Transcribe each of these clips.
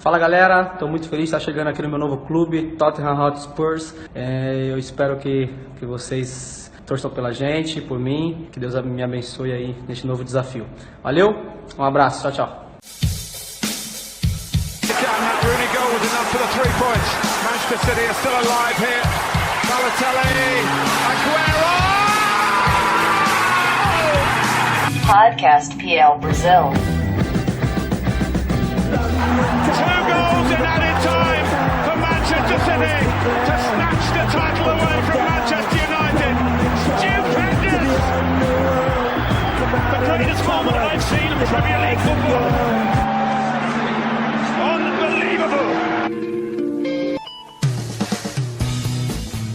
Fala galera, estou muito feliz de estar chegando aqui no meu novo clube, Tottenham Hotspur. Eu espero que vocês torçam pela gente, por mim, que Deus me abençoe aí neste novo desafio. Valeu, um abraço, tchau, tchau. Podcast PL Brazil. 2 goals in added time for Manchester City to snatch the title away from Manchester United. Stupendous! The greatest moment I've seen in Premier League football. Unbelievable!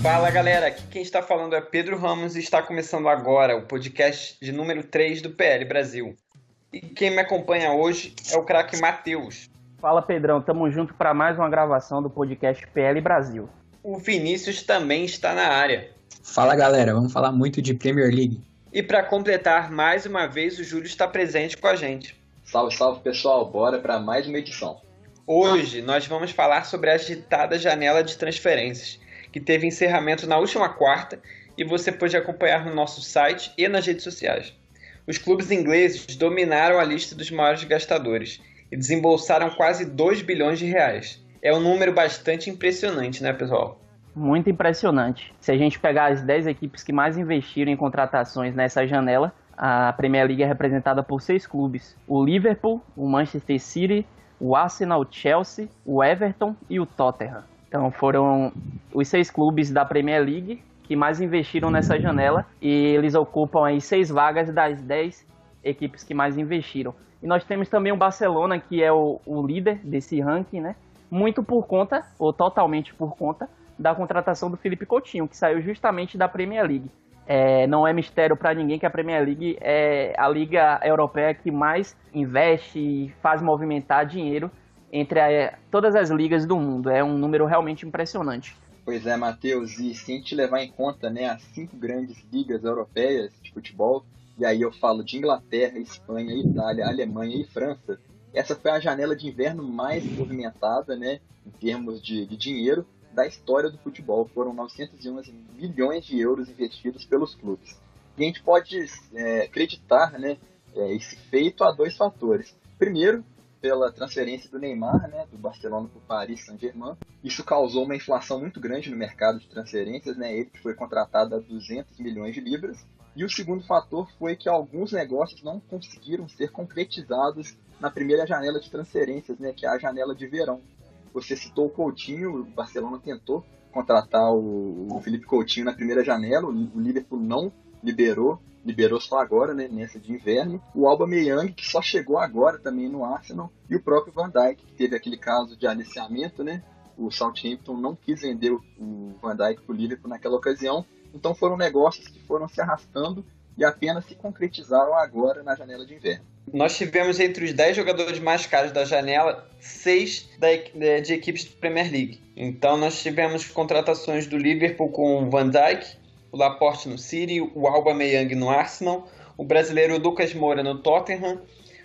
Fala galera, aqui quem está falando é Pedro Ramos e está começando agora o podcast de número 3 do PL Brasil. E quem me acompanha hoje é o craque Matheus. Fala Pedrão, tamo junto para mais uma gravação do podcast PL Brasil. O Vinícius também está na área. Fala galera, vamos falar muito de Premier League. E para completar, mais uma vez o Júlio está presente com a gente. Salve, salve pessoal, bora para mais uma edição. Hoje nós vamos falar sobre a agitada janela de transferências, que teve encerramento na última quarta e você pode acompanhar no nosso site e nas redes sociais. Os clubes ingleses dominaram a lista dos maiores gastadores e desembolsaram quase 2 bilhões de reais. É um número bastante impressionante, né, pessoal? Muito impressionante. Se a gente pegar as 10 equipes que mais investiram em contratações nessa janela, a Premier League é representada por 6 clubes. O Liverpool, o Manchester City, o Arsenal, o Chelsea, o Everton e o Tottenham. Então foram os 6 clubes da Premier League que mais investiram nessa janela e eles ocupam aí 6 vagas das 10 equipes que mais investiram. E nós temos também o Barcelona, que é o líder desse ranking, né? Muito por conta, ou totalmente por conta, da contratação do Philippe Coutinho, que saiu justamente da Premier League. Não é mistério para ninguém que a Premier League é a liga europeia que mais investe e faz movimentar dinheiro entre todas as ligas do mundo. É um número realmente impressionante. Pois é, Matheus, e se a gente levar em conta, né, as 5 grandes ligas europeias de futebol, e aí eu falo de Inglaterra, Espanha, Itália, Alemanha e França, essa foi a janela de inverno mais movimentada, né, em termos de dinheiro, da história do futebol. Foram 911 milhões de euros investidos pelos clubes. E a gente pode acreditar, né, esse feito a 2 fatores. Primeiro, pela transferência do Neymar, né, do Barcelona para o Paris Saint-Germain. Isso causou uma inflação muito grande no mercado de transferências, né, ele que foi contratado a 200 milhões de libras. E o segundo fator foi que alguns negócios não conseguiram ser concretizados na primeira janela de transferências, né, que é a janela de verão. Você citou o Coutinho, o Barcelona tentou contratar o Philippe Coutinho na primeira janela, o Liverpool não liberou só agora, né, nessa de inverno. O Aubameyang, que só chegou agora também no Arsenal, e o próprio Van Dijk, que teve aquele caso de aliciamento, né? O Southampton não quis vender o Van Dijk para o Liverpool naquela ocasião. Então foram negócios que foram se arrastando e apenas se concretizaram agora na janela de inverno. Nós tivemos entre os 10 jogadores mais caros da janela, 6 de equipes da Premier League. Então nós tivemos contratações do Liverpool com o Van Dijk, o Laporte no City, o Aubameyang no Arsenal, o brasileiro Lucas Moura no Tottenham,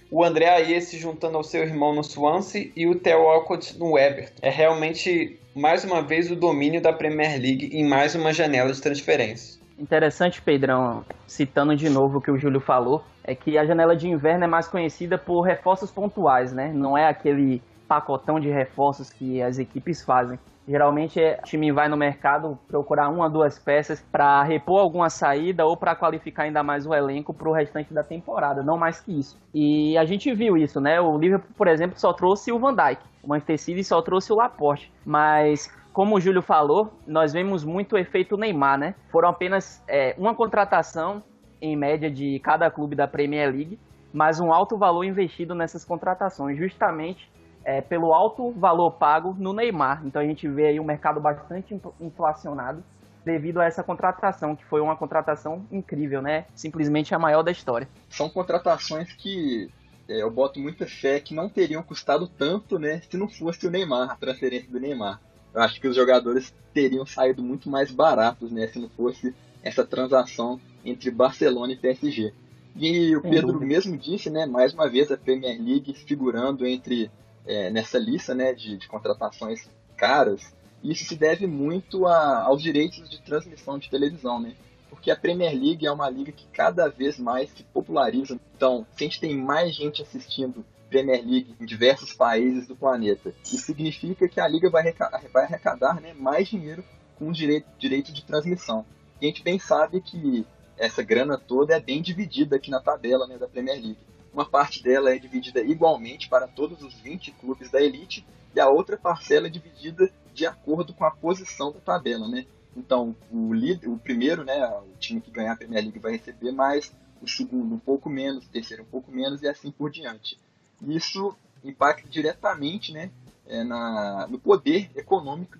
o André Ayew se juntando ao seu irmão no Swansea e o Theo Walcott no Everton. É realmente, mais uma vez, o domínio da Premier League em mais uma janela de transferências. Interessante, Pedrão, citando de novo o que o Júlio falou, é que a janela de inverno é mais conhecida por reforços pontuais, né? Não é aquele pacotão de reforços que as equipes fazem. Geralmente o time vai no mercado procurar 1 a 2 peças para repor alguma saída ou para qualificar ainda mais o elenco para o restante da temporada, não mais que isso. E a gente viu isso, né? O Liverpool, por exemplo, só trouxe o Van Dijk, o Manchester City só trouxe o Laporte, mas como o Júlio falou, nós vemos muito o efeito Neymar, né? Foram apenas uma contratação em média de cada clube da Premier League, mas um alto valor investido nessas contratações, justamente pelo alto valor pago no Neymar. Então a gente vê aí um mercado bastante inflacionado devido a essa contratação, que foi uma contratação incrível, né? Simplesmente a maior da história. São contratações que eu boto muita fé que não teriam custado tanto, né, se não fosse o Neymar, a transferência do Neymar. Eu acho que os jogadores teriam saído muito mais baratos, né, se não fosse essa transação entre Barcelona e PSG. E o Pedro mesmo disse, né, mais uma vez a Premier League figurando entre nessa lista, né, de contratações caras. Isso se deve muito aos direitos de transmissão de televisão, né? Porque a Premier League é uma liga que cada vez mais se populariza. Então, se a gente tem mais gente assistindo Premier League em diversos países do planeta, isso significa que a liga vai arrecadar, né, mais dinheiro com o direito de transmissão. E a gente bem sabe que essa grana toda é bem dividida aqui na tabela, né, da Premier League. Uma parte dela é dividida igualmente para todos os 20 clubes da elite e a outra parcela é dividida de acordo com a posição da tabela, né? Então, o primeiro, né, o time que ganhar a Premier League vai receber mais, o segundo um pouco menos, o terceiro um pouco menos e assim por diante. Isso impacta diretamente, né, no poder econômico,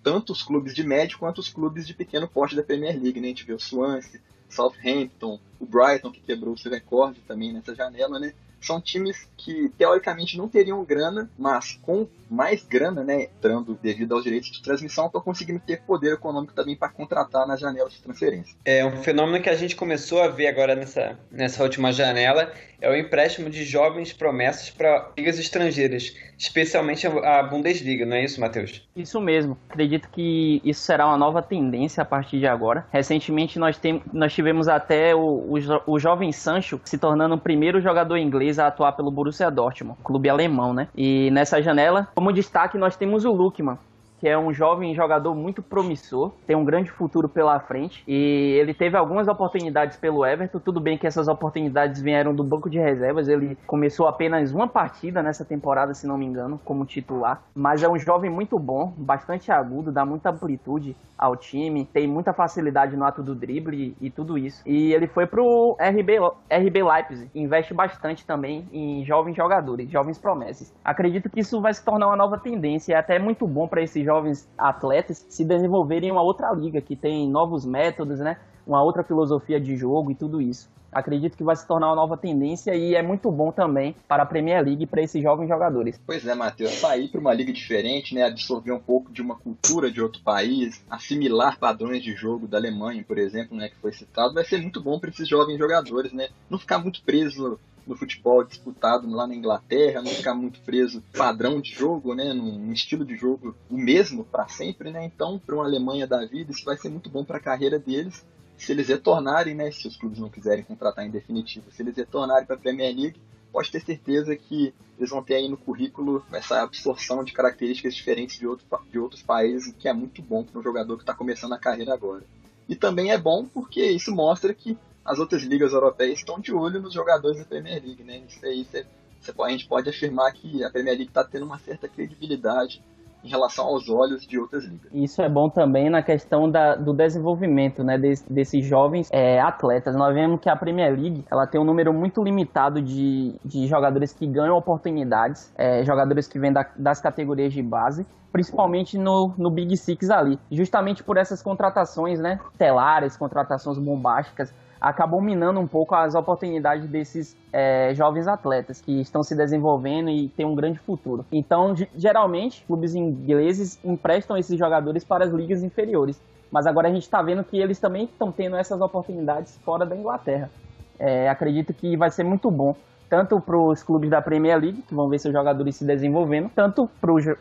tanto os clubes de médio quanto os clubes de pequeno porte da Premier League, né? A gente vê o Swansea, Southampton, o Brighton, que quebrou o seu recorde também nessa janela, né? São times que, teoricamente, não teriam grana, mas com mais grana, né, entrando devido aos direitos de transmissão, estão conseguindo ter poder econômico também para contratar nas janelas de transferência. É um fenômeno que a gente começou a ver agora nessa última janela, é o empréstimo de jovens promessas para ligas estrangeiras, especialmente a Bundesliga, não é isso, Matheus? Isso mesmo. Acredito que isso será uma nova tendência a partir de agora. Recentemente nós tivemos até o jovem Sancho se tornando o primeiro jogador inglês a atuar pelo Borussia Dortmund, clube alemão, né? E nessa janela, como destaque, nós temos o Lookman, que é um jovem jogador muito promissor, tem um grande futuro pela frente, e ele teve algumas oportunidades pelo Everton. Tudo bem que essas oportunidades vieram do banco de reservas, ele começou apenas uma partida nessa temporada, se não me engano, como titular, mas é um jovem muito bom, bastante agudo, dá muita amplitude ao time, tem muita facilidade no ato do drible e tudo isso. E ele foi pro RB Leipzig, investe bastante também em jovens jogadores, jovens promessas. Acredito que isso vai se tornar uma nova tendência, é até muito bom para esses jovens atletas se desenvolverem em uma outra liga, que tem novos métodos, né? Uma outra filosofia de jogo e tudo isso. Acredito que vai se tornar uma nova tendência e é muito bom também para a Premier League e para esses jovens jogadores. Pois é, Matheus, sair para uma liga diferente, né, absorver um pouco de uma cultura de outro país, assimilar padrões de jogo da Alemanha, por exemplo, né, que foi citado, vai ser muito bom para esses jovens jogadores, né? Não ficar muito preso no futebol disputado lá na Inglaterra, não ficar muito preso no padrão de jogo, né, num estilo de jogo o mesmo para sempre, né? Então, para uma Alemanha da vida, isso vai ser muito bom para a carreira deles. Se eles retornarem, né, se os clubes não quiserem contratar em definitivo, se eles retornarem para a Premier League, pode ter certeza que eles vão ter aí no currículo essa absorção de características diferentes de outros países, o que é muito bom para um jogador que está começando a carreira agora. E também é bom porque isso mostra que as outras ligas europeias estão de olho nos jogadores da Premier League, né? Isso aí a gente pode afirmar que a Premier League está tendo uma certa credibilidade em relação aos olhos de outras ligas. Isso é bom também na questão do desenvolvimento, né, desses jovens atletas. Nós vemos que a Premier League ela tem um número muito limitado de jogadores que ganham oportunidades, jogadores que vêm das categorias de base, principalmente no Big Six ali. Justamente por essas contratações, né, estelares, contratações bombásticas, acabam minando um pouco as oportunidades desses jovens atletas que estão se desenvolvendo e têm um grande futuro. Então, geralmente, clubes ingleses emprestam esses jogadores para as ligas inferiores, mas agora a gente está vendo que eles também estão tendo essas oportunidades fora da Inglaterra. Acredito que vai ser muito bom, tanto para os clubes da Premier League, que vão ver seus jogadores se desenvolvendo, tanto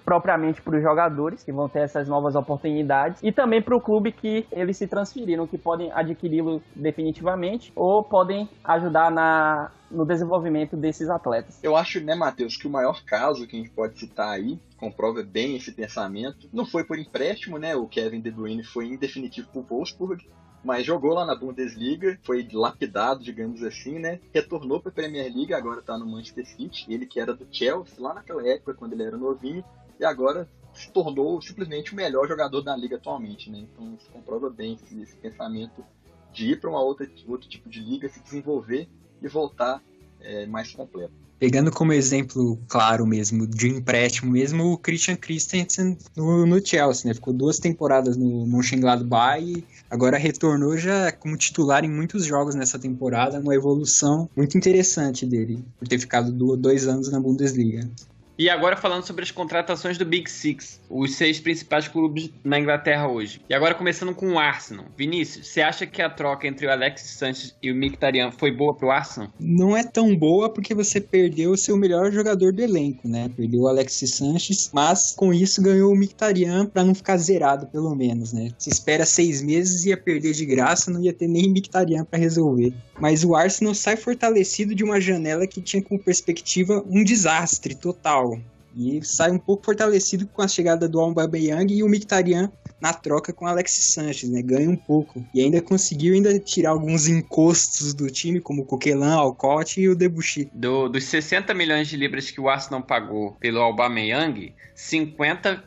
propriamente para os jogadores, que vão ter essas novas oportunidades, e também para o clube que eles se transferiram, que podem adquiri-lo definitivamente, ou podem ajudar no desenvolvimento desses atletas. Eu acho, né, Matheus, que o maior caso que a gente pode citar aí, comprova bem esse pensamento, não foi por empréstimo, né, o Kevin De Bruyne foi em definitivo para o Wolfsburg, mas jogou lá na Bundesliga, foi lapidado, digamos assim, né? Retornou para a Premier League, agora está no Manchester City. Ele que era do Chelsea lá naquela época, quando ele era novinho, e agora se tornou simplesmente o melhor jogador da liga atualmente, né? Então isso comprova bem esse pensamento de ir para outro tipo de liga, se desenvolver e voltar mais completo. Pegando como exemplo claro mesmo, de empréstimo mesmo, o Christian Christensen no Chelsea, né? Ficou 2 temporadas no Mönchengladbach e agora retornou já como titular em muitos jogos nessa temporada, uma evolução muito interessante dele, por ter ficado 2 anos na Bundesliga. E agora falando sobre as contratações do Big Six, os 6 principais clubes na Inglaterra hoje. E agora começando com o Arsenal. Vinícius, você acha que a troca entre o Alexis Sanchez e o Mkhitaryan foi boa pro Arsenal? Não é tão boa porque você perdeu o seu melhor jogador do elenco, né? Perdeu o Alexis Sanchez, mas com isso ganhou o Mkhitaryan para não ficar zerado pelo menos, né? Se espera 6 meses, ia perder de graça, não ia ter nem Mkhitaryan para resolver. Mas o Arsenal sai fortalecido de uma janela que tinha como perspectiva um desastre total. E sai um pouco fortalecido com a chegada do Aubameyang e o Mkhitaryan na troca com o Alexis Sanchez, né? Ganha um pouco. E ainda conseguiu tirar alguns encostos do time, como o Coquelin, Alcott e o Debuchy. Dos 60 milhões de libras que o Arsenal pagou pelo Aubameyang, 50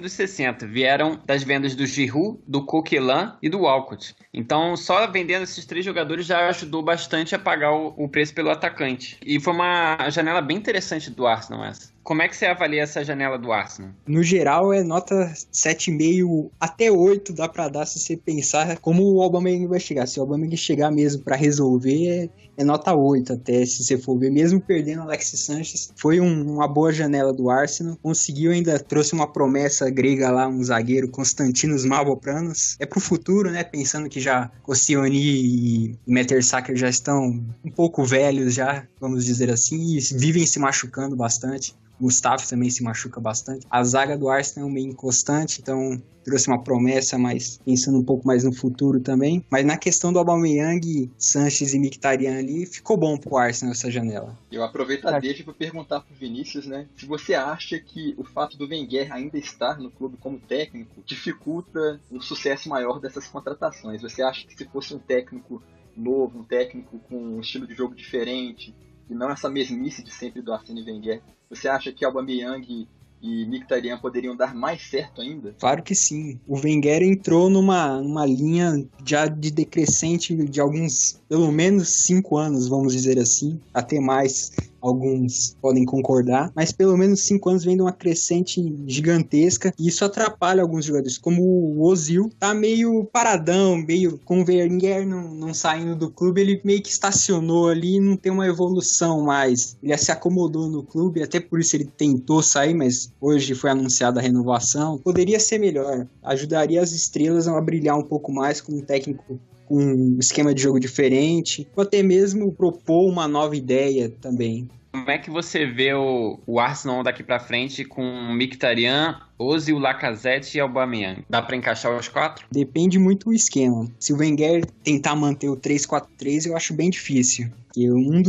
dos 60 vieram das vendas do Giroud, do Coquelin e do Walcott. Então, só vendendo esses 3 jogadores já ajudou bastante a pagar o preço pelo atacante. E foi uma janela bem interessante do Arsenal essa. Como é que você avalia essa janela do Arsenal? No geral, é nota 7,5 até 8, dá pra dar se você pensar como o Aubameyang vai chegar. Se o Aubameyang chegar mesmo pra resolver, é nota 8 até, se você for ver. Mesmo perdendo o Alexis Sanchez, foi uma boa janela do Arsenal. Conseguiu, ainda trouxe uma promessa grega lá, um zagueiro, Konstantinos Mavropanos. É pro futuro, né? Pensando que já Koscielny e Mertesacker já estão um pouco velhos já, vamos dizer assim, e vivem se machucando bastante. Mustafi também se machuca bastante. A zaga do Arsenal é meio inconstante, então trouxe uma promessa, mas pensando um pouco mais no futuro também. Mas na questão do Aubameyang, Sanchez e Mkhitaryan ali, ficou bom pro Arsenal essa janela. Eu aproveito a deixa para perguntar pro Vinícius, né? Se você acha que o fato do Wenger ainda estar no clube como técnico dificulta o sucesso maior dessas contratações. Você acha que se fosse um técnico novo, um técnico com um estilo de jogo diferente, e não essa mesmice de sempre do Arsène Wenger, você acha que Aubameyang e Mkhitaryan poderiam dar mais certo ainda? Claro que sim. O Wenger entrou numa linha já de decrescente de alguns, pelo menos 5 anos, vamos dizer assim, até mais. Alguns podem concordar, mas pelo menos 5 anos vem de uma crescente gigantesca e isso atrapalha alguns jogadores, como o Ozil tá meio paradão, meio com o Wenger não saindo do clube, ele meio que estacionou ali e não tem uma evolução mais, ele se acomodou no clube, até por isso ele tentou sair, mas hoje foi anunciada a renovação, poderia ser melhor, ajudaria as estrelas a brilhar um pouco mais como um técnico com um esquema de jogo diferente, ou até mesmo propor uma nova ideia também. Como é que você vê o Arsenal daqui pra frente com Mkhitaryan, Ozil, Lacazette e Aubameyang? Dá pra encaixar os 4? Depende muito do esquema. Se o Wenger tentar manter o 3-4-3, eu acho bem difícil. Porque um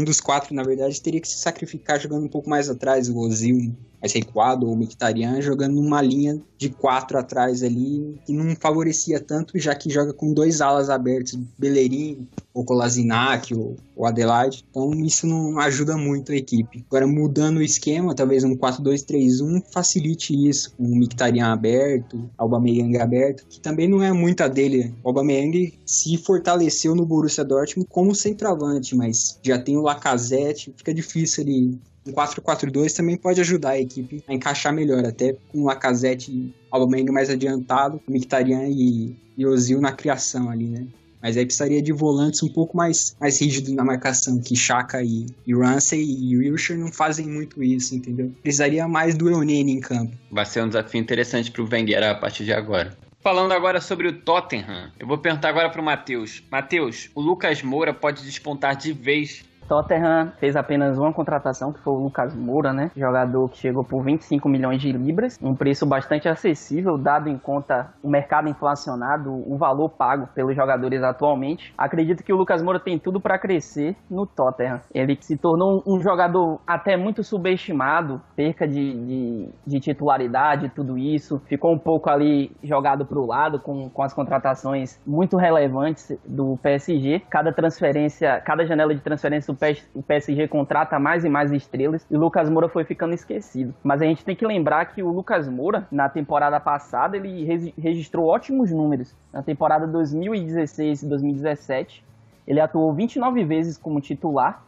dos 4, na verdade, teria que se sacrificar jogando um pouco mais atrás, o Ozil mais recuado, ou o Mkhitaryan jogando numa linha de 4 atrás ali, que não favorecia tanto, já que joga com 2 alas abertas, Bellerin, ou Kolasinac, ou Adelaide. Então isso não ajuda muito a equipe. Agora, mudando o esquema, talvez um 4-2-3-1 facilite isso, com o Mkhitaryan aberto, Aubameyang aberto, que também não é muita dele. O Aubameyang se fortaleceu no Borussia Dortmund como centroavante, mas já tem o Lacazette, fica difícil ali. Um 4-4-2 também pode ajudar a equipe a encaixar melhor, até com o Lacazette e Aubameyang mais adiantado, o Mkhitaryan e Ozil na criação ali, né? Mas aí precisaria de volantes um pouco mais rígidos na marcação, que Xhaka e Ramsey e Wilshere não fazem muito isso, entendeu? Precisaria mais do Elneny em campo. Vai ser um desafio interessante para o Wenger a partir de agora. Falando agora sobre o Tottenham, eu vou perguntar agora para o Matheus. Matheus, o Lucas Moura pode despontar de vez? Tottenham fez apenas uma contratação, que foi o Lucas Moura, né? Jogador que chegou por 25 milhões de libras, um preço bastante acessível, dado em conta o mercado inflacionado, o valor pago pelos jogadores atualmente. Acredito que o Lucas Moura tem tudo para crescer no Tottenham. Ele se tornou um jogador até muito subestimado, perca de titularidade, tudo isso. Ficou um pouco ali jogado para o lado com as contratações muito relevantes do PSG. Cada janela de transferência o PSG contrata mais e mais estrelas e o Lucas Moura foi ficando esquecido. Mas a gente tem que lembrar que o Lucas Moura, na temporada passada, ele registrou ótimos números. Na temporada 2016 e 2017, ele atuou 29 vezes como titular,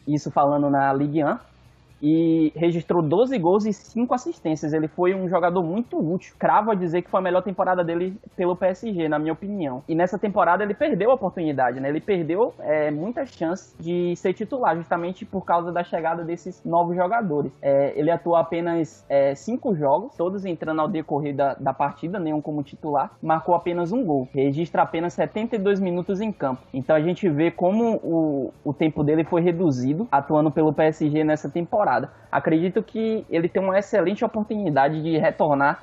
isso falando na Ligue 1, e registrou 12 gols e 5 assistências. Ele foi um jogador muito útil. Cravo a dizer que foi a melhor temporada dele pelo PSG, na minha opinião. E nessa temporada ele perdeu a oportunidade, né? Ele perdeu muitas chances de ser titular, justamente por causa da chegada desses novos jogadores. Ele atuou apenas 5 jogos, todos entrando ao decorrer da partida, nenhum como titular. Marcou apenas um gol. Registra apenas 72 minutos em campo. Então a gente vê como o tempo dele foi reduzido, atuando pelo PSG nessa temporada. Acredito que ele tem uma excelente oportunidade de retornar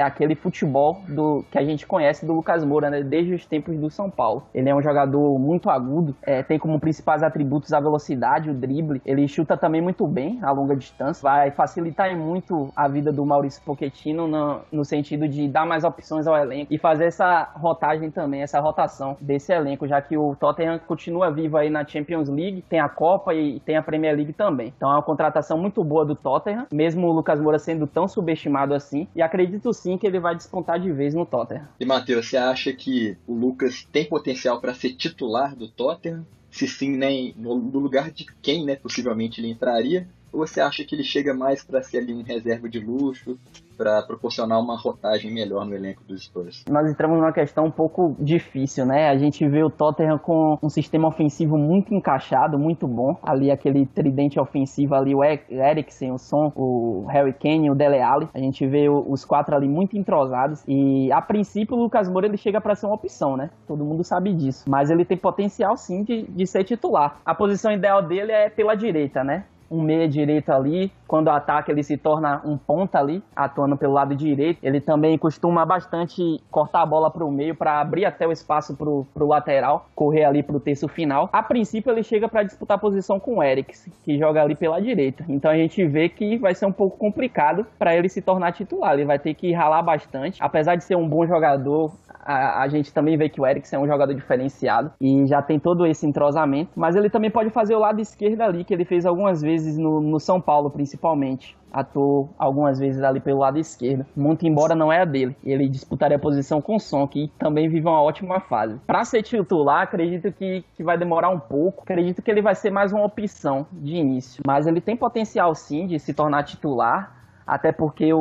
aquele futebol que a gente conhece do Lucas Moura, né, desde os tempos do São Paulo. Ele é um jogador muito agudo, tem como principais atributos a velocidade, o drible. Ele chuta também muito bem a longa distância, vai facilitar muito a vida do Maurício Pochettino no sentido de dar mais opções ao elenco e fazer essa rotagem também, essa rotação desse elenco, já que o Tottenham continua vivo aí na Champions League, tem a Copa e tem a Premier League também. Então é uma contratação muito boa do Tottenham, mesmo o Lucas Moura sendo tão subestimado assim, e acredito sim que ele vai despontar de vez no Tottenham. E Matheus, você acha que o Lucas tem potencial para ser titular do Tottenham? Se sim, né, no lugar de quem, né, possivelmente ele entraria? Ou você acha que ele chega mais para ser ali um reserva de luxo, para proporcionar uma rotagem melhor no elenco dos Spurs? Nós entramos numa questão um pouco difícil, né? A gente vê o Tottenham com um sistema ofensivo muito encaixado, muito bom. Ali aquele tridente ofensivo ali, o Eriksen, o Son, o Harry Kane e o Dele Alli. A gente vê os 4 ali muito entrosados. E a princípio o Lucas Moura ele chega para ser uma opção, né? Todo mundo sabe disso. Mas ele tem potencial sim de ser titular. A posição ideal dele é pela direita, né? Um meia direito ali, quando ataca ele se torna um ponta ali, atuando pelo lado direito. Ele também costuma bastante cortar a bola para o meio para abrir até o espaço para o lateral, correr ali para o terço final. A princípio ele chega para disputar a posição com o Eriksen, que joga ali pela direita. Então a gente vê que vai ser um pouco complicado para ele se tornar titular. Ele vai ter que ralar bastante, apesar de ser um bom jogador. A gente também vê que o Eriksen é um jogador diferenciado e já tem todo esse entrosamento, mas ele também pode fazer o lado esquerdo ali, que ele fez algumas vezes no São Paulo, principalmente. Atuou algumas vezes ali pelo lado esquerdo, muito embora não é a dele. Ele disputaria a posição com o Son, que também vive uma ótima fase. Para ser titular, acredito que vai demorar um pouco. Acredito que ele vai ser mais uma opção de início, mas ele tem potencial sim de se tornar titular, até porque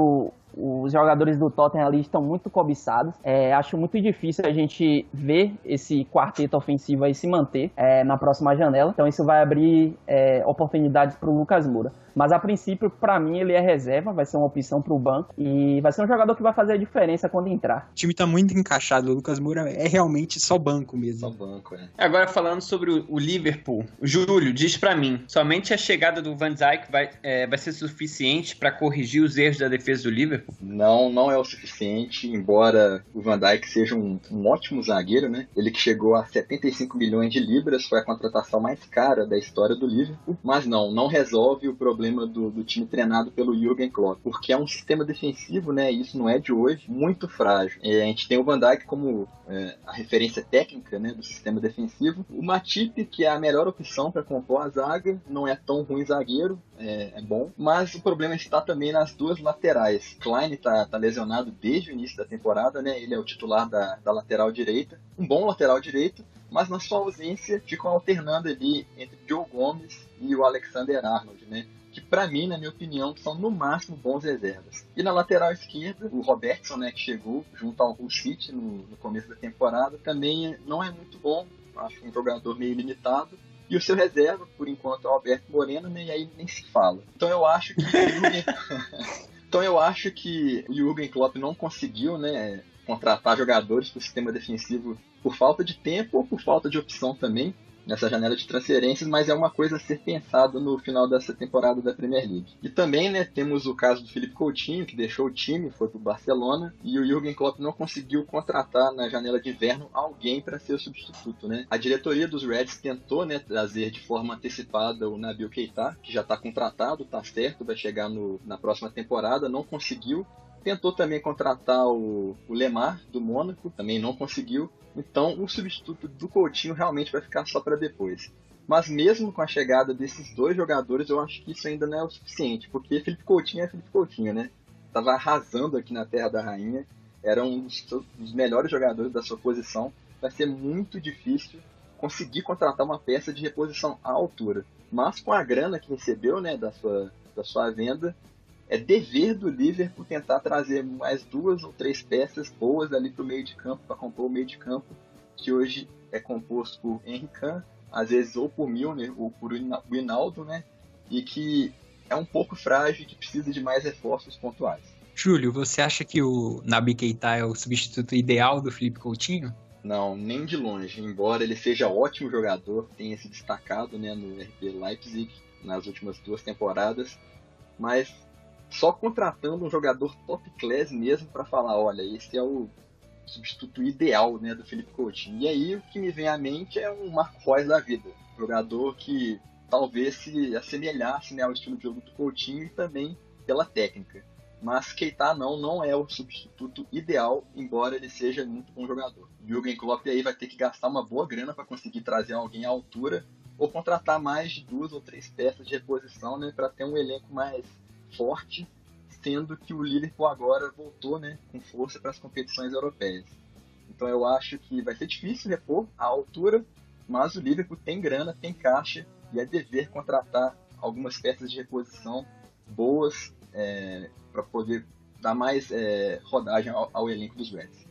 os jogadores do Tottenham ali estão muito cobiçados. Acho muito difícil a gente ver esse quarteto ofensivo aí se manter na próxima janela. Então isso vai abrir oportunidades para o Lucas Moura. Mas a princípio, para mim, ele é reserva, vai ser uma opção para o banco e vai ser um jogador que vai fazer a diferença quando entrar. O time tá muito encaixado, o Lucas Moura é realmente só banco mesmo. Só banco, Agora falando sobre o Liverpool, Júlio, diz para mim, somente a chegada do Van Dijk vai ser suficiente para corrigir os erros da defesa do Liverpool? Não é o suficiente, embora o Van Dijk seja um ótimo zagueiro, né? Ele que chegou a 75 milhões de libras, foi a contratação mais cara da história do Liverpool, mas não resolve o problema do time treinado pelo Jürgen Klopp, porque é um sistema defensivo, né? Isso não é de hoje, muito frágil. A gente tem o Van Dijk como a referência técnica, né, do sistema defensivo. O Matip, que é a melhor opção para compor a zaga, não é tão ruim zagueiro, é bom, mas o problema está também nas duas laterais. Klein tá lesionado desde o início da temporada, né? Ele é o titular da lateral direita, um bom lateral direito, mas na sua ausência ficam alternando ali entre Joe Gomes e o Alexander-Arnold, né? Que para mim, na minha opinião, são no máximo bons reservas. E na lateral esquerda, o Robertson, né, que chegou junto ao Hull City no começo da temporada, também não é muito bom, acho um jogador meio limitado. E o seu reserva, por enquanto, é o Alberto Moreno, né, e aí nem se fala. Então eu acho que o Jürgen Klopp não conseguiu, né, contratar jogadores para o sistema defensivo por falta de tempo ou por falta de opção também nessa janela de transferências, mas é uma coisa a ser pensado no final dessa temporada da Premier League. E também, né, temos o caso do Philippe Coutinho, que deixou o time, foi para o Barcelona, e o Jürgen Klopp não conseguiu contratar na janela de inverno alguém para ser o substituto, né? A diretoria dos Reds tentou, né, trazer de forma antecipada o Nabil Keita, que já está contratado, está certo, vai chegar na próxima temporada, não conseguiu. Tentou também contratar o Lemar, do Mônaco, também não conseguiu. Então, o substituto do Coutinho realmente vai ficar só para depois. Mas mesmo com a chegada desses dois jogadores, eu acho que isso ainda não é o suficiente, porque Philippe Coutinho é Philippe Coutinho, né? Estava arrasando aqui na Terra da Rainha, era um dos melhores jogadores da sua posição. Vai ser muito difícil conseguir contratar uma peça de reposição à altura. Mas com a grana que recebeu, né, da sua da sua venda, é dever do Liverpool tentar trazer mais 2 ou 3 peças boas ali para o meio de campo, para compor o meio de campo, que hoje é composto por Henry Can, às vezes ou por Milner ou por Wijnaldum, né? E que é um pouco frágil e que precisa de mais reforços pontuais. Júlio, você acha que o Naby Keita é o substituto ideal do Philippe Coutinho? Não, nem de longe. Embora ele seja ótimo jogador, tenha se destacado, né, no RB Leipzig nas últimas 2 temporadas, mas só contratando um jogador top class mesmo para falar, olha, esse é o substituto ideal, né, do Philippe Coutinho. E aí o que me vem à mente é um Marco Reus da vida, jogador que talvez se assemelhasse, né, ao estilo de jogo do Coutinho e também pela técnica. Mas Keita não é o substituto ideal, embora ele seja muito bom jogador. O Jürgen Klopp aí vai ter que gastar uma boa grana para conseguir trazer alguém à altura ou contratar mais de 2 ou 3 peças de reposição, né, para ter um elenco mais forte, sendo que o Liverpool agora voltou, né, com força para as competições europeias. Então eu acho que vai ser difícil repor a altura, mas o Liverpool tem grana, tem caixa e é dever contratar algumas peças de reposição boas para poder dar mais rodagem ao elenco dos Reds.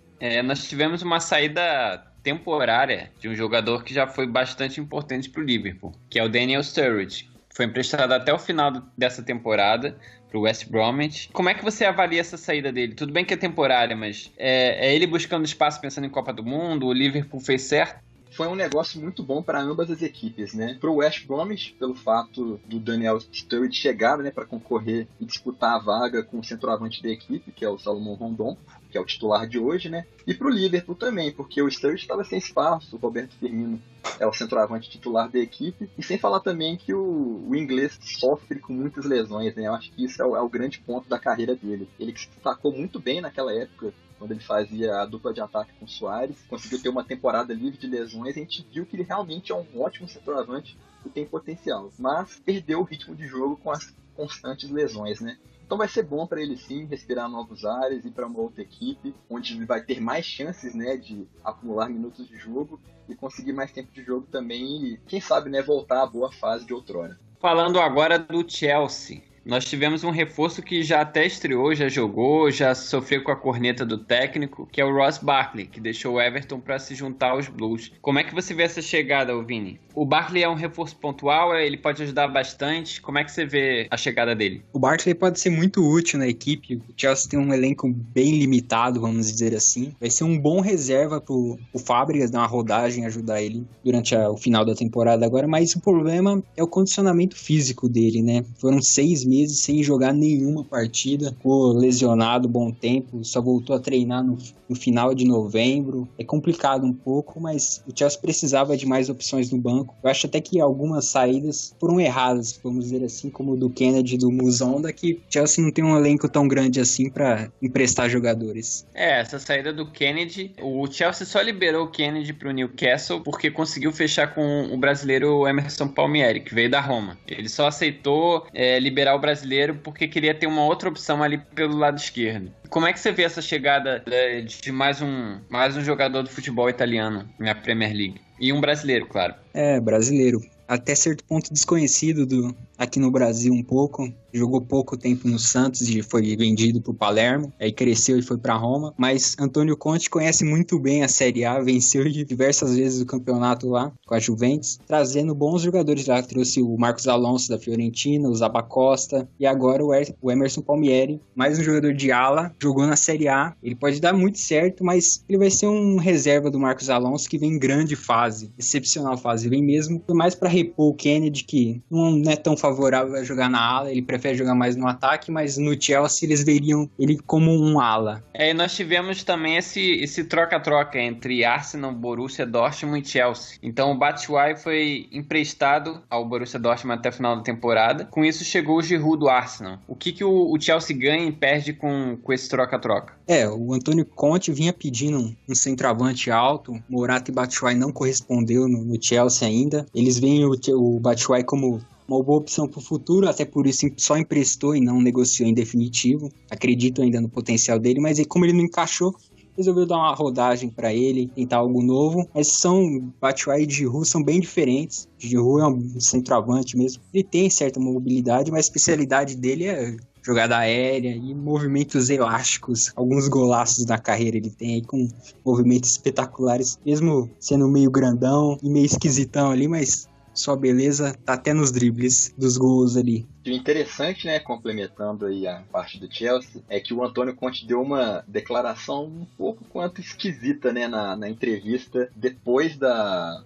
Nós tivemos uma saída temporária de um jogador que já foi bastante importante para o Liverpool, que é o Daniel Sturridge. Foi emprestado até o final dessa temporada para o West Bromwich. Como é que você avalia essa saída dele? Tudo bem que é temporária, mas é ele buscando espaço pensando em Copa do Mundo? O Liverpool fez certo? Foi um negócio muito bom para ambas as equipes, né? Para o West Bromwich, pelo fato do Daniel Sturridge chegar, né, para concorrer e disputar a vaga com o centroavante da equipe, que é o Salomon Rondon, que é o titular de hoje, né? E para o Liverpool também, porque o Sturridge estava sem espaço, o Roberto Firmino é o centroavante titular da equipe, e sem falar também que o inglês sofre com muitas lesões, né? Eu acho que isso é o grande ponto da carreira dele. Ele se destacou muito bem naquela época, quando ele fazia a dupla de ataque com o Suárez, conseguiu ter uma temporada livre de lesões, e a gente viu que ele realmente é um ótimo centroavante que tem potencial, mas perdeu o ritmo de jogo com as constantes lesões, né? Então vai ser bom para ele sim respirar novos ares e para uma outra equipe, onde ele vai ter mais chances, né, de acumular minutos de jogo e conseguir mais tempo de jogo também e, quem sabe, né, voltar à boa fase de outrora. Falando agora do Chelsea, nós tivemos um reforço que já até estreou, já jogou, já sofreu com a corneta do técnico, que é o Ross Barkley, que deixou o Everton para se juntar aos Blues. Como é que você vê essa chegada, Vini? O Barkley é um reforço pontual, ele pode ajudar bastante. Como é que você vê a chegada dele? O Barkley pode ser muito útil na equipe. O Chelsea tem um elenco bem limitado, vamos dizer assim. Vai ser um bom reserva pro Fábricas dar uma rodagem, ajudar ele durante o final da temporada agora, mas o problema é o condicionamento físico dele, né? Foram 6 meses sem jogar nenhuma partida, ficou lesionado bom tempo, só voltou a treinar no final de novembro. É complicado um pouco, mas o Chelsea precisava de mais opções no banco. Eu acho até que algumas saídas foram erradas, vamos dizer assim, como o do Kennedy e do Musonda, que o Chelsea não tem um elenco tão grande assim para emprestar jogadores. Essa saída do Kennedy, o Chelsea só liberou o Kennedy para o Newcastle porque conseguiu fechar com o brasileiro Emerson Palmieri, que veio da Roma. Ele só aceitou liberar o brasileiro porque queria ter uma outra opção ali pelo lado esquerdo. Como é que você vê essa chegada de mais um jogador do futebol italiano na Premier League? E um brasileiro, claro. Brasileiro. Até certo ponto desconhecido aqui no Brasil um pouco. Jogou pouco tempo no Santos e foi vendido para o Palermo. Aí cresceu e foi para Roma. Mas Antônio Conte conhece muito bem a Série A. Venceu diversas vezes o campeonato lá com a Juventus. Trazendo bons jogadores lá. Trouxe o Marcos Alonso da Fiorentina, o Zaba Costa. E agora o Emerson Palmieri. Mais um jogador de ala. Jogou na Série A. Ele pode dar muito certo, mas ele vai ser um reserva do Marcos Alonso que vem em grande fase. Excepcional fase. Vem mesmo. Foi mais para repor o Kennedy, que não é tão favorável a jogar na ala. Ele prefere jogar mais no ataque, mas no Chelsea eles veriam ele como um ala. E nós tivemos também esse troca-troca entre Arsenal, Borussia Dortmund e Chelsea. Então o Batshuayi foi emprestado ao Borussia Dortmund até o final da temporada. Com isso chegou o Giroud do Arsenal. O que o Chelsea ganha e perde com esse troca-troca? O Antônio Conte vinha pedindo um centroavante alto. Morata e Batshuayi não correspondeu no Chelsea ainda. Eles veem o Batshuayi como uma boa opção para o futuro, até por isso só emprestou e não negociou em definitivo. Acredito ainda no potencial dele, mas aí, como ele não encaixou, resolveu dar uma rodagem para ele, tentar algo novo. Mas Batshuayi e Giroud são bem diferentes. Giroud é um centroavante mesmo. Ele tem certa mobilidade, mas a especialidade dele é jogada aérea e movimentos elásticos. Alguns golaços na carreira ele tem aí com movimentos espetaculares, mesmo sendo meio grandão e meio esquisitão ali, mas sua beleza tá até nos dribles dos gols ali. O interessante, né, complementando aí a parte do Chelsea, é que o Antônio Conte deu uma declaração um pouco quanto esquisita, né, na entrevista depois da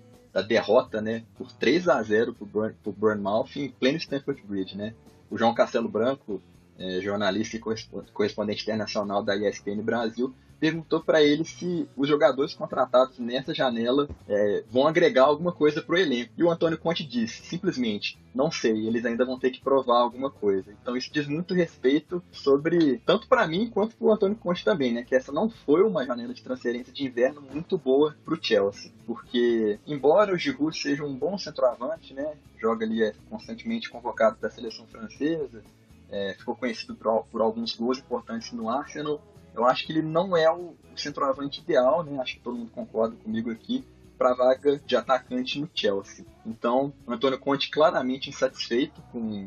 derrota, né, por 3-0 pro Bournemouth em pleno Stamford Bridge, né. O João Castelo Branco, jornalista e correspondente internacional da ESPN Brasil, perguntou para ele se os jogadores contratados nessa janela vão agregar alguma coisa para o elenco. E o Antônio Conte disse, simplesmente, não sei, eles ainda vão ter que provar alguma coisa. Então isso diz muito respeito sobre, tanto para mim quanto para o Antônio Conte também, né? Que essa não foi uma janela de transferência de inverno muito boa para o Chelsea. Porque, embora o Giroud seja um bom centroavante, né? Joga ali, constantemente convocado para a seleção francesa, ficou conhecido por alguns gols importantes no Arsenal, eu acho que ele não é o centroavante ideal, né? Acho que todo mundo concorda comigo aqui, para a vaga de atacante no Chelsea. Então, o Antônio Conte claramente insatisfeito com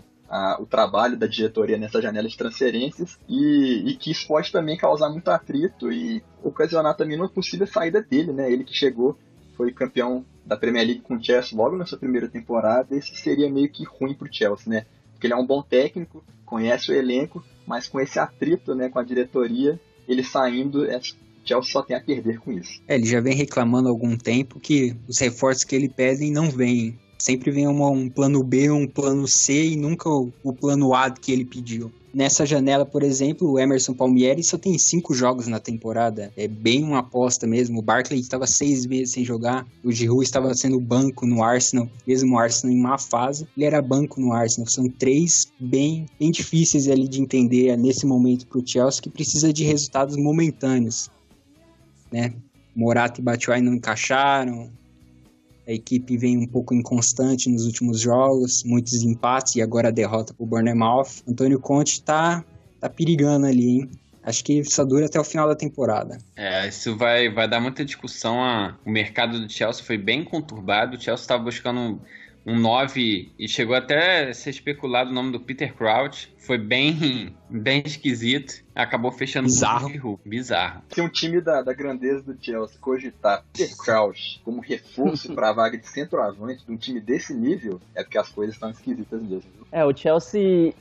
o trabalho da diretoria nessa janela de transferências e que isso pode também causar muito atrito e ocasionar também uma possível saída dele, né? Ele que chegou, foi campeão da Premier League com o Chelsea logo na sua primeira temporada, isso seria meio que ruim para o Chelsea, né? Porque ele é um bom técnico, conhece o elenco, mas com esse atrito, né, com a diretoria, ele saindo, o Chelsea só tem a perder com isso. Ele já vem reclamando há algum tempo que os reforços que ele pede não vêm. Sempre vem um plano B, um plano C e nunca o plano A que ele pediu. Nessa janela, por exemplo, o Emerson Palmieri só tem 5 jogos na temporada. É bem uma aposta mesmo. O Barkley estava 6 meses sem jogar. O Giroud estava sendo banco no Arsenal. Mesmo o Arsenal em má fase, ele era banco no Arsenal. São 3 bem difíceis ali de entender nesse momento para o Chelsea, que precisa de resultados momentâneos, né? Morata e Batshuayi não encaixaram. A equipe vem um pouco inconstante nos últimos jogos, muitos empates e agora a derrota para o Bournemouth. Antônio Conte tá perigando ali, hein? Acho que só dura até o final da temporada. Isso vai dar muita discussão. O mercado do Chelsea foi bem conturbado. O Chelsea estava buscando um 9 e chegou até a ser especulado o nome do Peter Crouch. Foi bem esquisito. Acabou fechando bizarro. Se um time da grandeza do Chelsea cogitar Peter Crouch como reforço para a vaga de centroavante de um time desse nível, é porque as coisas estão esquisitas mesmo. O Chelsea...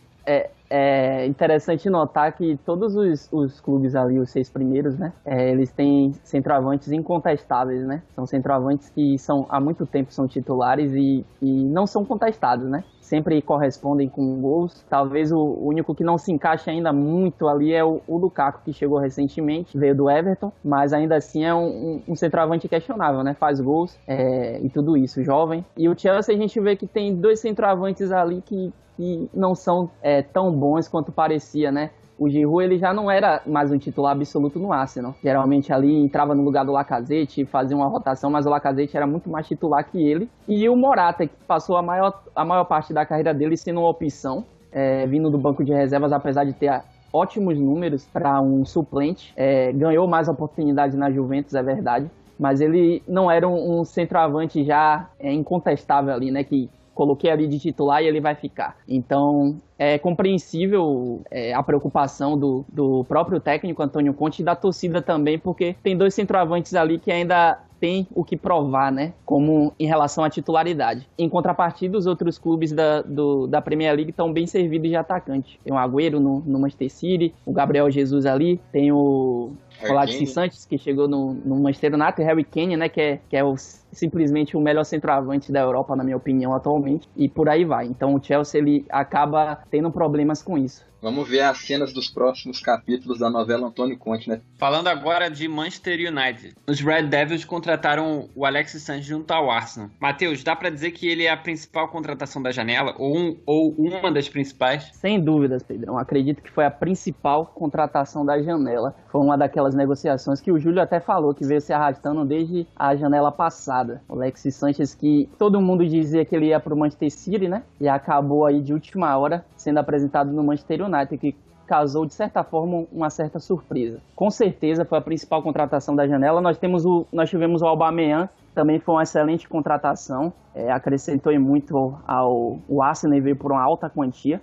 É interessante notar que todos os clubes ali, os 6 primeiros, né? Eles têm centroavantes incontestáveis, né? São centroavantes que há muito tempo são titulares e não são contestados, né? Sempre correspondem com gols. Talvez o único que não se encaixa ainda muito ali é o Lukaku, que chegou recentemente, veio do Everton, mas ainda assim é um centroavante questionável, né? Faz gols e tudo isso, jovem. E o Chelsea, a gente vê que tem 2 centroavantes ali que não são tão bons quanto parecia, né? O Giroud, ele já não era mais um titular absoluto no Arsenal. Geralmente ali entrava no lugar do Lacazette, fazia uma rotação, mas o Lacazette era muito mais titular que ele. E o Morata, que passou a maior parte da carreira dele sendo uma opção, vindo do banco de reservas, apesar de ter ótimos números para um suplente. Ganhou mais oportunidade na Juventus, é verdade. Mas ele não era um centroavante já incontestável ali, né? Que coloquei ali de titular e ele vai ficar. Então, é compreensível a preocupação do próprio técnico Antônio Conte e da torcida também, porque tem 2 centroavantes ali que ainda tem o que provar, né? Como em relação à titularidade. Em contrapartida, os outros clubes da Premier League estão bem servidos de atacante. Tem o Agüero no Manchester City, o Gabriel Jesus ali, tem o Alexis Sanchez, que chegou no Manchester United, e Harry Kane, né? Que é simplesmente o melhor centroavante da Europa, na minha opinião, atualmente. E por aí vai. Então o Chelsea, ele acaba tendo problemas com isso. Vamos ver as cenas dos próximos capítulos da novela Antônio Conte, né? Falando agora de Manchester United. Os Red Devils contrataram o Alexis Sanchez junto ao Arsenal. Matheus, dá pra dizer que ele é a principal contratação da janela? Ou uma das principais? Sem dúvidas, Pedrão. Acredito que foi a principal contratação da janela. Foi uma daquelas negociações que o Júlio até falou, que veio se arrastando desde a janela passada. O Alexis Sanchez, que todo mundo dizia que ele ia pro Manchester City, né? E acabou aí de última hora sendo apresentado no Manchester United, que causou, de certa forma, uma certa surpresa. Com certeza foi a principal contratação da janela. Nós tivemos o Aubameyang, também foi uma excelente contratação, acrescentou muito ao Arsenal e veio por uma alta quantia.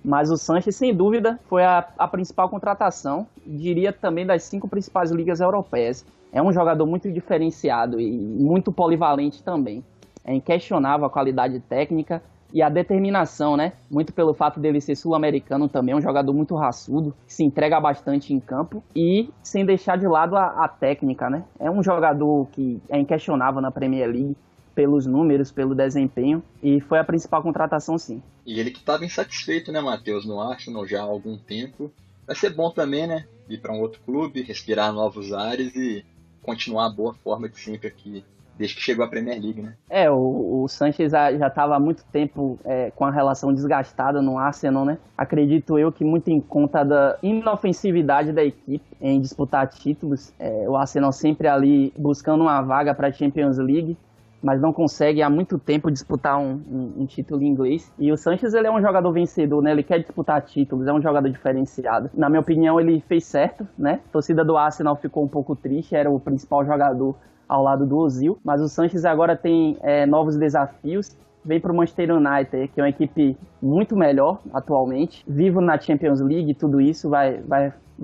Mas o Sanches, sem dúvida, foi a principal contratação, diria também das 5 principais ligas europeias. É um jogador muito diferenciado e muito polivalente também. É inquestionável a qualidade técnica e a determinação, né? Muito pelo fato dele ser sul-americano também, é um jogador muito raçudo, que se entrega bastante em campo e sem deixar de lado a técnica, né? É um jogador que é inquestionável na Premier League, pelos números, pelo desempenho, e foi a principal contratação, sim. E ele que estava insatisfeito, né, Matheus, no Arsenal já há algum tempo. Vai ser bom também, né, ir para um outro clube, respirar novos ares e continuar a boa forma de sempre aqui, desde que chegou à Premier League, né? O Sanches já estava há muito tempo com a relação desgastada no Arsenal, né? Acredito eu que muito em conta da inofensividade da equipe em disputar títulos. O Arsenal sempre ali buscando uma vaga para a Champions League, mas não consegue há muito tempo disputar um título inglês. E o Sanches, ele é um jogador vencedor, né? Ele quer disputar títulos, é um jogador diferenciado. Na minha opinião, ele fez certo, né? A torcida do Arsenal ficou um pouco triste, era o principal jogador ao lado do Ozil, mas o Sanches agora tem novos desafios. Vem para o Manchester United, que é uma equipe muito melhor atualmente, vivo na Champions League, tudo isso vai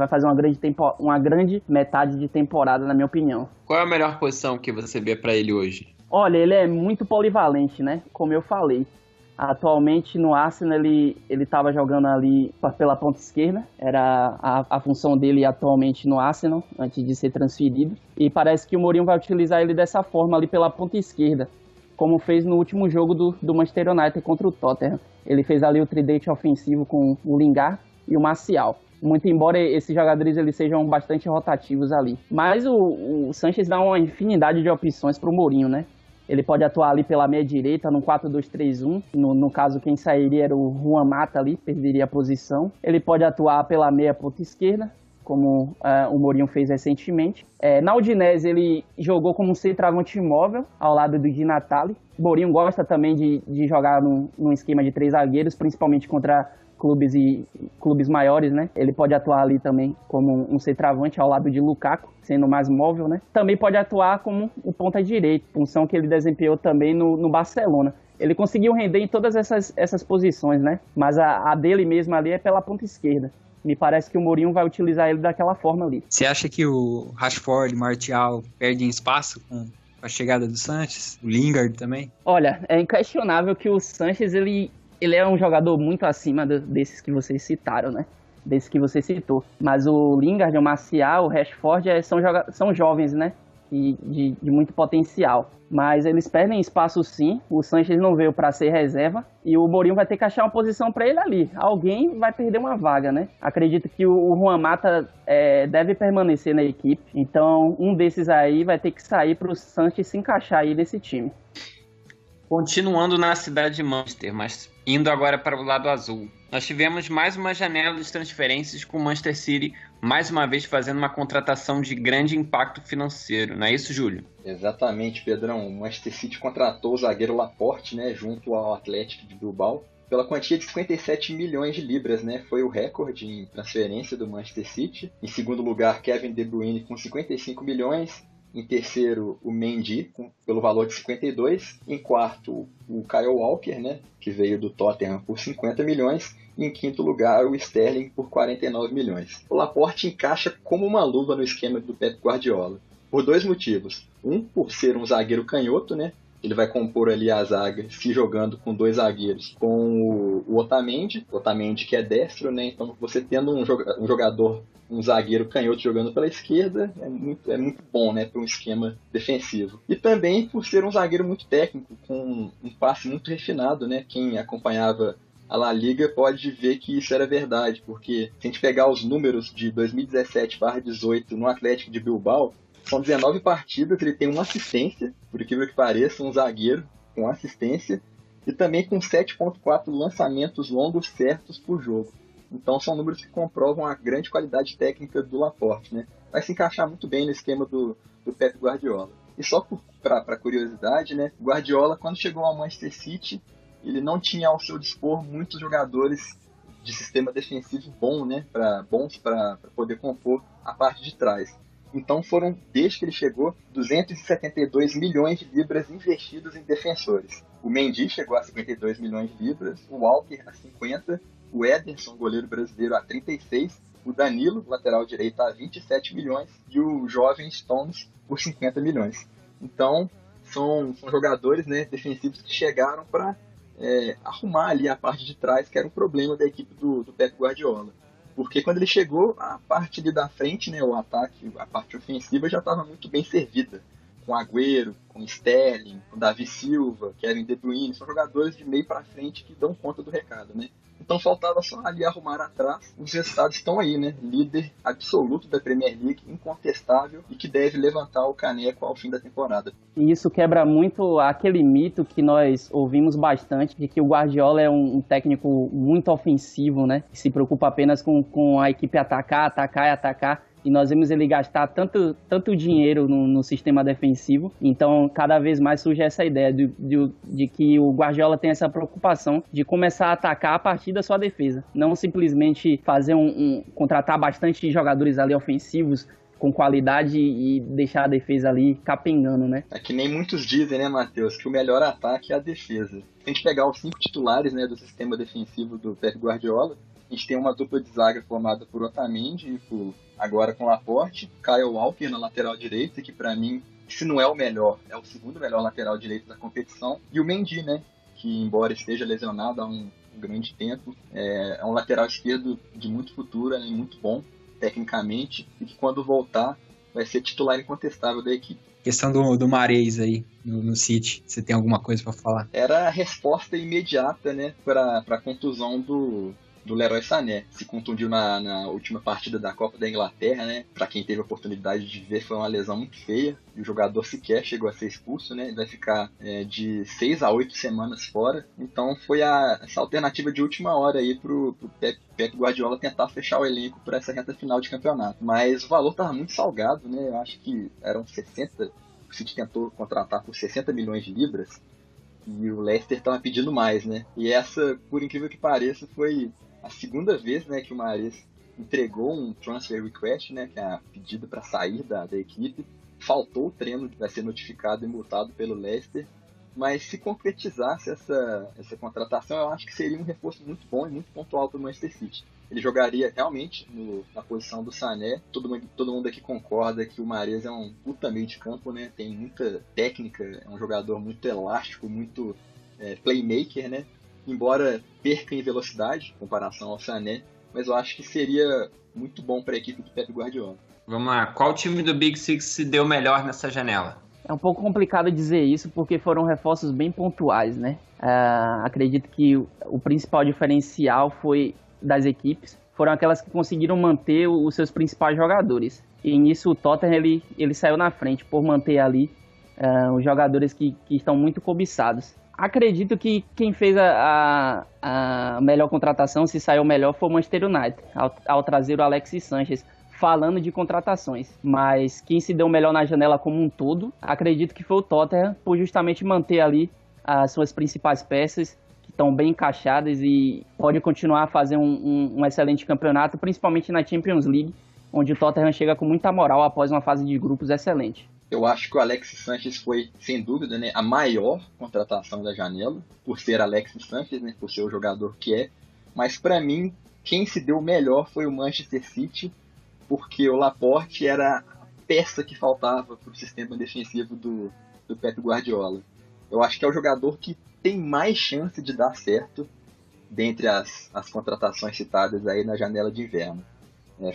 fazer uma grande metade de temporada, na minha opinião. Qual é a melhor posição que você vê para ele hoje? Olha, ele é muito polivalente, né? Como eu falei. Atualmente no Arsenal ele estava jogando ali pela ponta esquerda, era a função dele atualmente no Arsenal, antes de ser transferido. E parece que o Mourinho vai utilizar ele dessa forma ali pela ponta esquerda, como fez no último jogo do Manchester United contra o Tottenham. Ele fez ali o tridente ofensivo com o Lingard e o Martial. Muito embora esses jogadores eles sejam bastante rotativos ali. Mas o Sanches dá uma infinidade de opções para o Mourinho, né? Ele pode atuar ali pela meia direita, no 4-2-3-1. No caso, quem sairia era o Juan Mata ali, perderia a posição. Ele pode atuar pela meia ponta esquerda, como o Mourinho fez recentemente. Na Udinese, ele jogou como um centroavante imóvel, ao lado do Di Natale. O Mourinho gosta também de jogar num esquema de 3 zagueiros, principalmente contra clubes maiores, né? Ele pode atuar ali também como um centroavante ao lado de Lukaku, sendo mais móvel, né? Também pode atuar como o ponta direito, função que ele desempenhou também no Barcelona. Ele conseguiu render em todas essas posições, né? Mas a dele mesmo ali é pela ponta esquerda. Me parece que o Mourinho vai utilizar ele daquela forma ali. Você acha que o Rashford e Martial perdem espaço com a chegada do Sanches? O Lingard também? Olha, é inquestionável que o Sanches, ele é um jogador muito acima desses que vocês citaram, né? Desses que você citou. Mas o Lingard, o Martial, o Rashford são jovens, né? E de muito potencial. Mas eles perdem espaço sim. O Sanches não veio para ser reserva. E o Mourinho vai ter que achar uma posição para ele ali. Alguém vai perder uma vaga, né? Acredito que o Juan Mata deve permanecer na equipe. Então, um desses aí vai ter que sair para o Sanches se encaixar aí nesse time. Continuando na cidade de Manchester, mas indo agora para o lado azul. Nós tivemos mais uma janela de transferências com o Manchester City, mais uma vez fazendo uma contratação de grande impacto financeiro. Não é isso, Júlio? Exatamente, Pedrão. O Manchester City contratou o zagueiro Laporte, né, junto ao Atlético de Bilbao, pela quantia de 57 milhões de libras, né? Foi o recorde em transferência do Manchester City. Em segundo lugar, Kevin De Bruyne com 55 milhões. Em terceiro, o Mendy, pelo valor de 52. Em quarto, o Kyle Walker, né, que veio do Tottenham por 50 milhões. E em quinto lugar, o Sterling por 49 milhões. O Laporte encaixa como uma luva no esquema do Pep Guardiola, por 2 motivos. Um, por ser um zagueiro canhoto, né? Ele vai compor ali a zaga, se jogando com 2 zagueiros, com o Otamendi que é destro, né? Então você tendo um jogador, um zagueiro canhoto jogando pela esquerda, é muito bom, né, para um esquema defensivo. E também por ser um zagueiro muito técnico, com um passe muito refinado, né? Quem acompanhava a La Liga pode ver que isso era verdade, porque se a gente pegar os números de 2017/18 no Atlético de Bilbao, são 19 partidas, ele tem uma assistência, por incrível que pareça, um zagueiro com assistência, e também com 7.4 lançamentos longos certos por jogo. Então são números que comprovam a grande qualidade técnica do Laporte, né? Vai se encaixar muito bem no esquema do Pep Guardiola. E só para curiosidade, né? Guardiola, quando chegou ao Manchester City, ele não tinha ao seu dispor muitos jogadores de sistema defensivo bom, né, bons para poder compor a parte de trás. Então foram, desde que ele chegou, 272 milhões de libras investidos em defensores. O Mendy chegou a 52 milhões de libras, o Walker a 50, o Ederson, goleiro brasileiro, a 36, o Danilo, lateral direito, a 27 milhões e o jovem Stones por 50 milhões. Então são jogadores, né, defensivos que chegaram para arrumar ali a parte de trás, que era um problema da equipe do Pep Guardiola. Porque quando ele chegou, a parte ali da frente, né, o ataque, a parte ofensiva já estava muito bem servida. Com Agüero, com Sterling, com Davi Silva, Kevin De Bruyne, são jogadores de meio para frente que dão conta do recado, né? Então faltava só ali arrumar atrás. Os resultados estão aí, né? Líder absoluto da Premier League, incontestável, e que deve levantar o caneco ao fim da temporada. E isso quebra muito aquele mito que nós ouvimos bastante, de que o Guardiola é um técnico muito ofensivo, né? Que se preocupa apenas com a equipe atacar. E nós vemos ele gastar tanto dinheiro no sistema defensivo. Então, cada vez mais surge essa ideia de que o Guardiola tem essa preocupação de começar a atacar a partir da sua defesa. Não simplesmente fazer contratar bastante jogadores ali ofensivos com qualidade e deixar a defesa ali capengando, né? É que nem muitos dizem, né, Matheus, que o melhor ataque é a defesa. Se a gente pegar os 5 titulares, né, do sistema defensivo do Pep Guardiola, a gente tem uma dupla de zaga formada por Otamendi e agora com Laporte, Kyle Walker na lateral direita, que para mim, se não é o melhor, é o segundo melhor lateral direito da competição, e o Mendy, né, que embora esteja lesionado há um grande tempo, é um lateral esquerdo de muito futuro, né, muito bom tecnicamente, e que quando voltar vai ser titular incontestável da equipe. Questão do Mahrez aí no City, você tem alguma coisa para falar? Era a resposta imediata, né, para a contusão do Leroy Sané. Se contundiu na última partida da Copa da Inglaterra, né? Para quem teve a oportunidade de ver, foi uma lesão muito feia. E o jogador sequer chegou a ser expulso, né? Ele vai ficar de 6 a 8 semanas fora. Então foi essa alternativa de última hora aí pro Pep Guardiola tentar fechar o elenco para essa reta final de campeonato. Mas o valor estava muito salgado, né? Eu acho que eram 60. O City tentou contratar por 60 milhões de libras. E o Leicester estava pedindo mais, né? E essa, por incrível que pareça, foi a segunda vez, né, que o Mahrez entregou um transfer request, né, que é a pedido para sair da equipe. Faltou o treino, vai ser notificado e multado pelo Leicester. Mas se concretizasse essa contratação, eu acho que seria um reforço muito bom e muito pontual para o Manchester City. Ele jogaria realmente na posição do Sané. Todo mundo aqui concorda que o Mahrez é um puta meio de campo, né? Tem muita técnica, é um jogador muito elástico, muito playmaker, né? Embora perca em velocidade em comparação ao Sané, mas eu acho que seria muito bom para a equipe do Pep Guardiola. Vamos lá, qual time do Big Six se deu melhor nessa janela? É um pouco complicado dizer isso porque foram reforços bem pontuais, né? Acredito que o principal diferencial foi das equipes, foram aquelas que conseguiram manter os seus principais jogadores. E nisso o Tottenham ele saiu na frente por manter ali os jogadores que estão muito cobiçados. Acredito que quem fez a melhor contratação, se saiu melhor, foi o Manchester United, ao trazer o Alexis Sanchez, falando de contratações. Mas quem se deu melhor na janela como um todo, acredito que foi o Tottenham, por justamente manter ali as suas principais peças, que estão bem encaixadas e pode continuar a fazer um excelente campeonato, principalmente na Champions League, onde o Tottenham chega com muita moral após uma fase de grupos excelente. Eu acho que o Alexis Sanchez foi, sem dúvida, né, a maior contratação da janela, por ser Alexis Sanchez, né, por ser o jogador que é. Mas, para mim, quem se deu melhor foi o Manchester City, porque o Laporte era a peça que faltava para o sistema defensivo do Pep Guardiola. Eu acho que é o jogador que tem mais chance de dar certo dentre as contratações citadas aí na janela de inverno.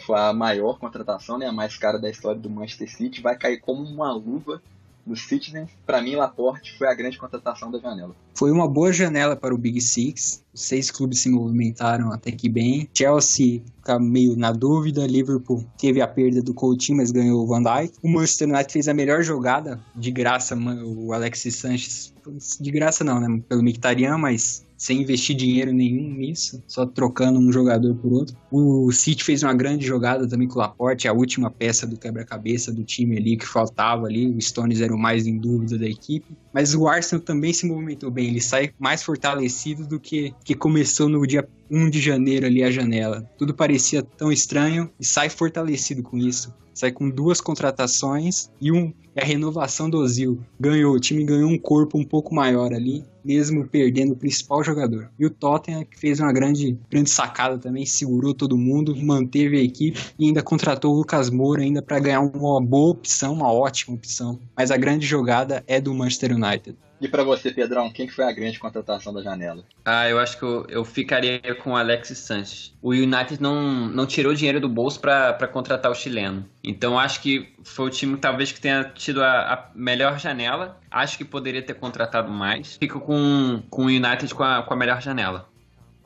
Foi a maior contratação, né, a mais cara da história do Manchester City, vai cair como uma luva no Citizens. Para mim, Laporte foi a grande contratação da janela. Foi uma boa janela para o Big Six, os 6 clubes se movimentaram até que bem. Chelsea fica meio na dúvida, Liverpool teve a perda do Coutinho, mas ganhou o Van Dijk. O Manchester United fez a melhor jogada, de graça, o Alexis Sanchez, de graça não, né, pelo Mkhitaryan, mas sem investir dinheiro nenhum nisso, só trocando um jogador por outro. O City fez uma grande jogada também com o Laporte, a última peça do quebra-cabeça do time ali que faltava ali, o Stones era o mais em dúvida da equipe. Mas o Arsenal também se movimentou bem, ele sai mais fortalecido do que começou no dia 1 de janeiro ali a janela. Tudo parecia tão estranho e sai fortalecido com isso. Sai com 2 contratações e a renovação do Ozil. O time ganhou um corpo um pouco maior ali, mesmo perdendo o principal jogador. E o Tottenham, que fez uma grande sacada também, segurou todo mundo, manteve a equipe e ainda contratou o Lucas Moura ainda para ganhar uma boa opção, uma ótima opção. Mas a grande jogada é do Manchester United. E pra você, Pedrão, quem foi a grande contratação da janela? Eu acho que eu ficaria com o Alexis Sanchez. O United não tirou dinheiro do bolso para contratar o chileno. Então acho que foi o time talvez que tenha tido a melhor janela. Acho que poderia ter contratado mais. Fico com o United com a melhor janela.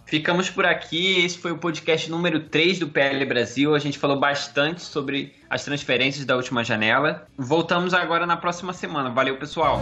Ficamos por aqui, esse foi o podcast número 3 do PL Brasil. A gente falou bastante sobre as transferências da última janela. Voltamos agora na próxima semana. Valeu, pessoal!